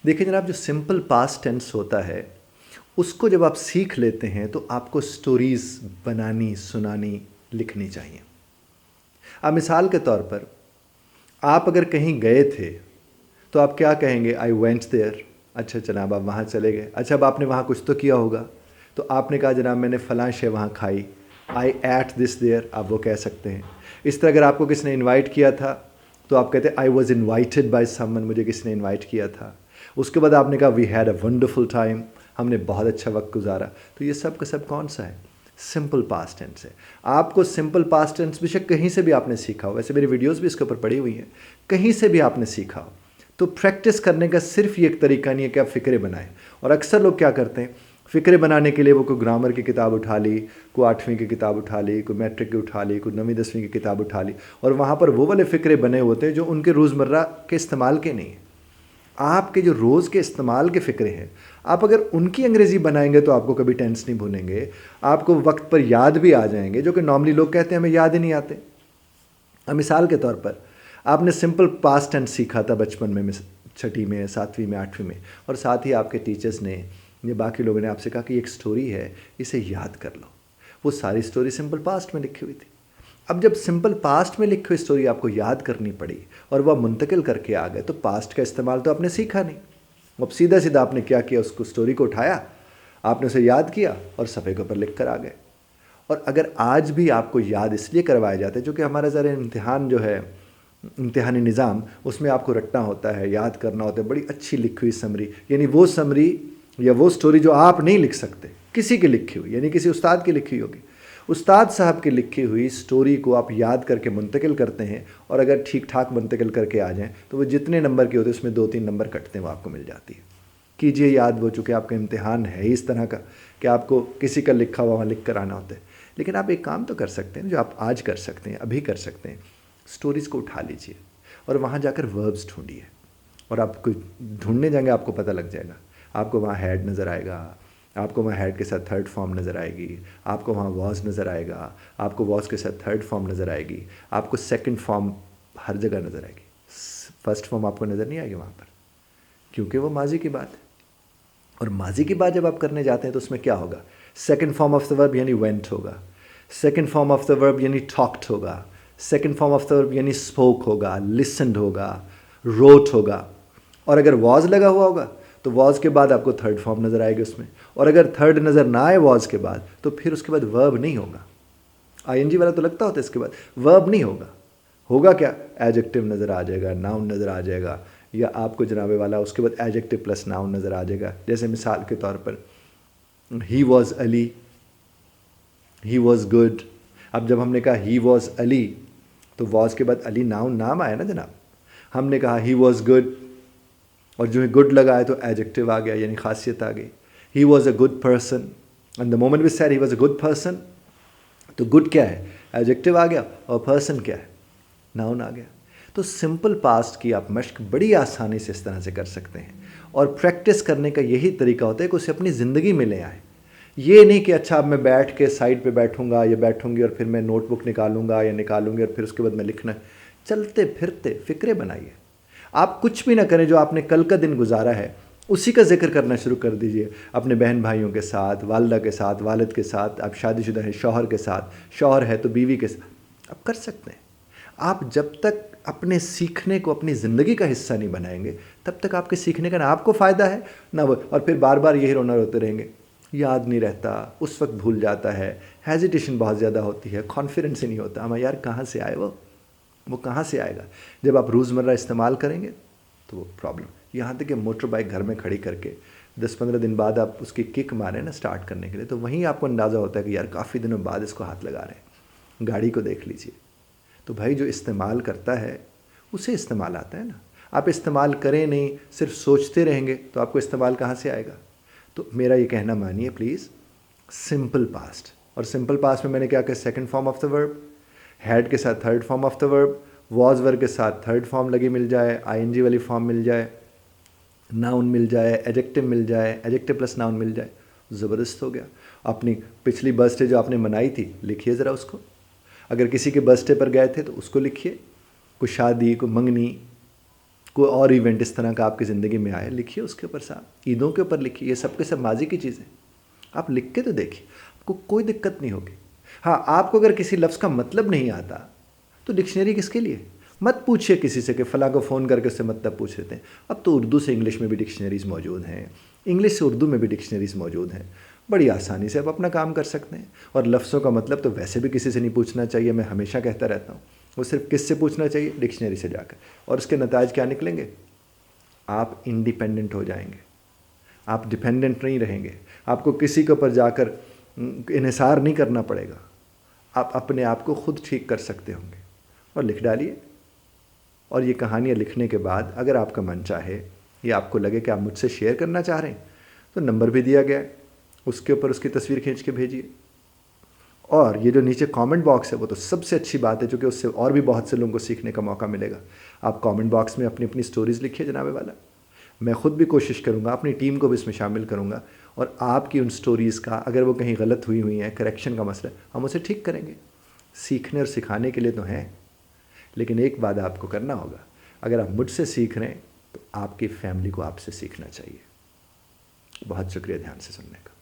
देखिए जनाब, जो सिंपल पास्ट टेंस होता है उसको जब आप सीख लेते हैं तो आपको स्टोरीज़ बनानी, सुनानी, लिखनी चाहिए। अब मिसाल के तौर पर आप अगर कहीं गए थे तो आप क्या कहेंगे? I went there. अच्छा जनाब, आप वहाँ चले गए। अच्छा, अब आपने वहाँ कुछ तो किया होगा, तो आपने कहा जनाब मैंने फ़लाँ शे वहाँ खाई। आई एट दिस देयर, आप वो कह सकते हैं। इस तरह अगर आपको किसी ने इनवाइट किया था तो आप कहते I was invited by someone, मुझे किसी ने इन्वाइट किया था। उसके बाद आपने कहा we had a wonderful time, हमने बहुत अच्छा वक्त गुजारा। तो ये सब का सब कौन सा है? सिंपल पास्ट टेंस है। आपको सिंपल पास्ट टेंस बेशक कहीं से भी आपने सीखा हो, वैसे मेरी वीडियोस भी इसके ऊपर पड़ी हुई हैं, कहीं से भी आपने सीखा हो, तो प्रैक्टिस करने का सिर्फ ये एक तरीका नहीं है कि आप फ़िक्रे बनाएं। और अक्सर लोग क्या करते हैं, फ़िक्रे बनाने के लिए वो कोई ग्रामर की किताब उठा ली, कोई 8वीं की किताब उठा ली, कोई मैट्रिक की उठा ली, कोई 9वीं 10वीं की किताब उठा ली, और वहाँ पर वो वाले फ़िक्रे बने होते हैं जो उनके रोज़मर्रा के इस्तेमाल के नहीं हैं। आपके जो रोज़ के इस्तेमाल के फ़िक्रे हैं, आप अगर उनकी अंग्रेज़ी बनाएंगे तो आपको कभी टेंस नहीं भूलेंगे, आपको वक्त पर याद भी आ जाएंगे, जो कि नॉर्मली लोग कहते हैं हमें याद ही नहीं आते। अब मिसाल के तौर पर आपने सिंपल पास्ट टेंस सीखा था बचपन में, 6ठी में, 7वीं में, 8वीं में, और साथ ही आपके टीचर्स ने या बाकी लोगों ने आपसे कहा कि एक स्टोरी है, इसे याद कर लो। वो सारी स्टोरी सिंपल पास्ट में लिखी हुई थी। अब जब सिंपल पास्ट में लिखी हुई स्टोरी आपको याद करनी पड़ी और वह मुंतकिल करके आ गए, तो पास्ट का इस्तेमाल तो आपने सीखा नहीं। अब सीधा सीधा आपने क्या किया, उसको स्टोरी को उठाया, आपने उसे याद किया और सफ़े के ऊपर लिख कर आ गए। और अगर आज भी आपको याद इसलिए करवाए जाते हैं क्योंकि हमारा ज़रा इम्तिहान जो है, इम्तिहानी निज़ाम, उसमें आपको रटना होता है, याद करना होता है, बड़ी अच्छी लिखी हुई समरी, यानी वो समरी या वो स्टोरी जो आप नहीं लिख सकते, किसी की लिखी हुई, यानी किसी उस्ताद की लिखी होगी, उस्ताद साहब की लिखी हुई स्टोरी को आप याद करके मुंतकिल करते हैं। और अगर ठीक ठाक मुंतकिल करके आ जाएँ तो वो जितने नंबर के होते हैं उसमें 2-3 नंबर कटते हैं, वो आपको मिल जाती है। कीजिए याद, वो चूँकि आपका इम्तिहान है इस तरह का कि आपको किसी का लिखा हुआ वहाँ लिख कर आना होता है। लेकिन आप एक काम तो कर सकते हैं जो आप आज कर सकते हैं, अभी कर सकते हैं। स्टोरीज़ को उठा लीजिए और वहाँ जाकर वर्ब्स ढूंढिए, और आप कोई ढूंढने जाएंगे आपको पता लग जाएगा। आपको वहाँ हैड नज़र आएगा, आपको वहाँ हैड के साथ थर्ड फॉर्म नज़र आएगी, आपको वहाँ वॉज नज़र आएगा, आपको वॉज के साथ थर्ड फॉर्म नज़र आएगी, आपको सेकंड फॉर्म हर जगह नज़र आएगी। फर्स्ट फॉर्म आपको नज़र नहीं आएगी वहाँ पर, क्योंकि वो माजी की बात है। और माजी की बात जब आप करने जाते हैं तो उसमें क्या होगा? Second form of the verb यानी वेंट होगा, second form of the verb यानी टॉक्ड होगा, second form of the verb यानी स्पोक होगा, लिसनड होगा, रोट होगा। और अगर वॉज लगा हुआ होगा तो वॉज के बाद आपको थर्ड फॉर्म नज़र आएगी उसमें, और अगर थर्ड नज़र ना आए वॉज के बाद तो फिर उसके बाद वर्ब नहीं होगा। आईएनजी वाला तो लगता होता है, इसके बाद वर्ब नहीं होगा। होगा क्या? एडजेक्टिव नज़र आ जाएगा, नाउन नज़र आ जाएगा, या आपको जनाबे वाला उसके बाद एडजेक्टिव प्लस नाउन नज़र आ जाएगा। जैसे मिसाल के तौर पर he was Ali, he was good. अब जब हमने कहा ही वॉज अली तो वॉज के बाद अली नाउन नाम आया ना जनाब। हमने कहा ही वॉज गुड, और जो है गुड लगाया तो एडजेक्टिव आ गया, यानी खासियत आ गई। He was a good person, and the moment we said he was a good person, तो गुड क्या है? एडजेक्टिव आ गया, और पर्सन क्या है? नाउन आ गया। तो सिंपल पास्ट की आप मश्क बड़ी आसानी से इस तरह से कर सकते हैं, और प्रैक्टिस करने का यही तरीका होता है कि उसे अपनी ज़िंदगी में ले आए। ये नहीं कि अच्छा अब मैं बैठ के साइड पे बैठूंगा या बैठूंगी और फिर मैं नोटबुक निकालूंगा या निकालूंगी और फिर उसके बाद मैं लिखना। चलते फिरते फ़िक्रे बनाइए। आप कुछ भी ना करें, जो आपने कल का दिन गुजारा है उसी का जिक्र करना शुरू कर दीजिए, अपने बहन भाइयों के साथ, वालदा के साथ, वालिद के साथ। आप शादीशुदा हैं, शौहर के साथ, शौहर है तो बीवी के साथ, आप कर सकते हैं। आप जब तक अपने सीखने को अपनी ज़िंदगी का हिस्सा नहीं बनाएंगे तब तक आपके सीखने का ना आपको फ़ायदा है ना वो, और फिर बार बार यही रोना रोते रहेंगे। याद नहीं रहता, उस वक्त भूल जाता है, हेजिटेशन बहुत ज़्यादा होती है, कॉन्फिडेंस ही नहीं होता। हम यार कहाँ से आए वो कहाँ से आएगा? जब आप रोज़मर्रा इस्तेमाल करेंगे तो वो प्रॉब्लम। यहाँ तक कि मोटर बाइक घर में खड़ी करके 10-15 दिन बाद आप उसकी किक मारें ना स्टार्ट करने के लिए, तो वहीं आपको अंदाज़ा होता है कि यार काफ़ी दिनों बाद इसको हाथ लगा रहे हैं। गाड़ी को देख लीजिए, तो भाई जो इस्तेमाल करता है उसे इस्तेमाल आता है ना। आप इस्तेमाल करें नहीं, सिर्फ सोचते रहेंगे तो आपको इस्तेमाल कहाँ से आएगा? तो मेरा ये कहना मानिए प्लीज़, सिंपल पास्ट। और सिंपल पास्ट में मैंने क्या कहा? Second form of the verb, had के साथ third form of the verb, was verb के साथ थर्ड फॉर्म लगी मिल जाए, आईएनजी वाली फॉर्म मिल जाए, नाउन मिल जाए, एडजेक्टिव मिल जाए, एडजेक्टिव प्लस नाउन मिल जाए, ज़बरदस्त हो गया। अपनी पिछली बर्थडे जो आपने मनाई थी लिखिए ज़रा उसको। अगर किसी के बर्थडे पर गए थे तो उसको लिखिए। कोई शादी, कोई मंगनी, कोई और इवेंट इस तरह का आपकी ज़िंदगी में आए, लिखिए उसके ऊपर साहब। ईदों के ऊपर लिखिए, ये सब के सब माजी की चीज़ें। आप लिख के तो देखिए, आपको कोई दिक्कत नहीं होगी। हाँ, आपको अगर किसी लफ्ज़ का मतलब नहीं आता तो डिक्शनरी किसके लिए? मत पूछिए किसी से कि फ़लाँ को फ़ोन करके उससे मतलब पूछ लेते हैं। अब तो उर्दू से इंग्लिश में भी डिक्शनरीज़ मौजूद हैं, इंग्लिश से उर्दू में भी डिक्शनरीज़ मौजूद हैं। बड़ी आसानी से आप अपना काम कर सकते हैं। और लफ्ज़ों का मतलब तो वैसे भी किसी से नहीं पूछना चाहिए, मैं हमेशा कहता रहता हूँ। वो सिर्फ किससे पूछना चाहिए? डिक्शनरी से जाकर। और उसके नताज क्या निकलेंगे? आप इंडिपेंडेंट हो जाएंगे, आप डिपेंडेंट नहीं रहेंगे, आपको किसी के ऊपर जाकर इन्हिसार नहीं करना पड़ेगा, आप अपने आप को खुद ठीक कर सकते होंगे। और लिख डालिए। और ये कहानियाँ लिखने के बाद अगर आपका मन चाहे या आपको लगे कि आप मुझसे शेयर करना चाह रहे हैं तो नंबर भी दिया गया है, उसके ऊपर उसकी तस्वीर खींच के भेजिए। और ये जो नीचे कमेंट बॉक्स है वो तो सबसे अच्छी बात है, क्योंकि उससे और भी बहुत से लोगों को सीखने का मौका मिलेगा। आप कमेंट बॉक्स में अपनी अपनी स्टोरीज़ लिखिए जनाबे वाला। मैं ख़ुद भी कोशिश करूँगा, अपनी टीम को भी इसमें शामिल करूँगा, और आपकी उन स्टोरीज़ का अगर वो कहीं गलत हुई हैं, करेक्शन का मसला, हम उसे ठीक करेंगे। सीखने और सिखाने के लिए तो हैं, लेकिन एक बात आपको करना होगा, अगर आप मुझसे सीख रहे हैं तो आपकी फैमिली को आपसे सीखना चाहिए। बहुत शुक्रिया ध्यान से सुनने का।